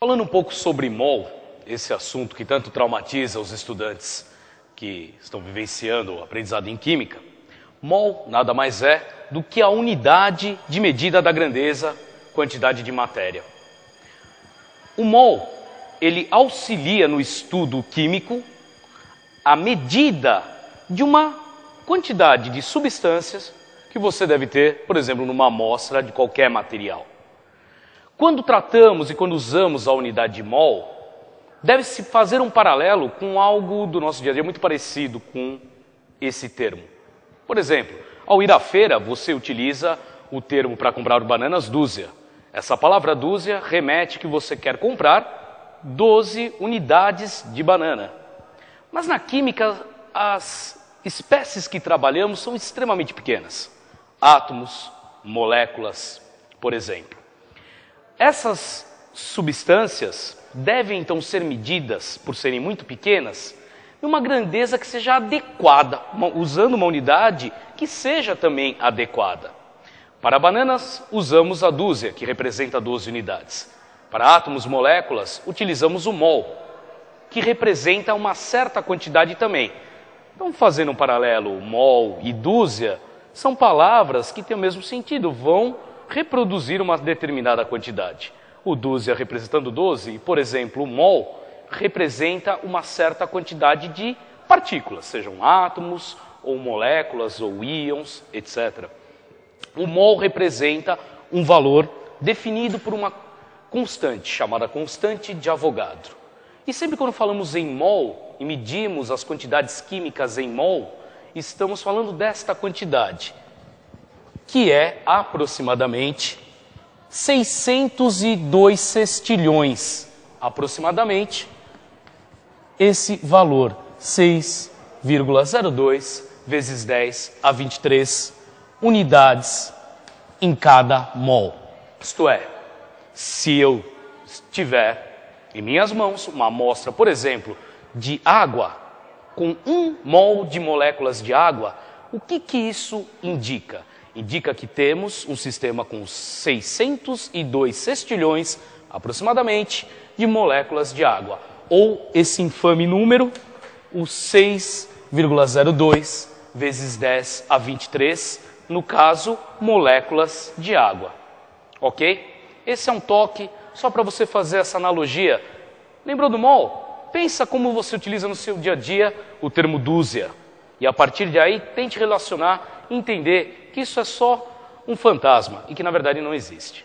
Falando um pouco sobre mol, esse assunto que tanto traumatiza os estudantes que estão vivenciando o aprendizado em química, mol nada mais é do que a unidade de medida da grandeza, quantidade de matéria. O mol, ele auxilia no estudo químico a medida de uma quantidade de substâncias que você deve ter, por exemplo, numa amostra de qualquer material. Quando tratamos e quando usamos a unidade de mol, deve-se fazer um paralelo com algo do nosso dia a dia muito parecido com esse termo. Por exemplo, ao ir à feira, você utiliza o termo para comprar bananas dúzia. Essa palavra dúzia remete que você quer comprar 12 unidades de banana. Mas na química, as espécies que trabalhamos são extremamente pequenas. Átomos, moléculas, por exemplo. Essas substâncias devem então ser medidas, por serem muito pequenas, numa grandeza que seja adequada, usando uma unidade que seja também adequada. Para bananas, usamos a dúzia, que representa 12 unidades. Para átomos, moléculas, utilizamos o mol, que representa uma certa quantidade também. Então, fazendo um paralelo, mol e dúzia são palavras que têm o mesmo sentido, vão reproduzir uma determinada quantidade. O dúzia representando 12, por exemplo, o mol representa uma certa quantidade de partículas, sejam átomos, ou moléculas, ou íons, etc. O mol representa um valor definido por uma constante, chamada constante de Avogadro. E sempre quando falamos em mol e medimos as quantidades químicas em mol, estamos falando desta quantidade, que é aproximadamente 602 sextilhões, aproximadamente esse valor, 6,02 vezes 10 a 23 unidades em cada mol. Isto é, se eu tiver em minhas mãos uma amostra, por exemplo, de água, com 1 mol de moléculas de água, o que isso indica? Indica que temos um sistema com 602 sextilhões, aproximadamente, de moléculas de água. Ou esse infame número, o 6,02 vezes 10 a 23, no caso, moléculas de água. Ok? Esse é um toque só para você fazer essa analogia. Lembrou do mol? Pensa como você utiliza no seu dia a dia o termo dúzia. E a partir de aí, tente relacionar e entender que isso é só um fantasma e que na verdade não existe.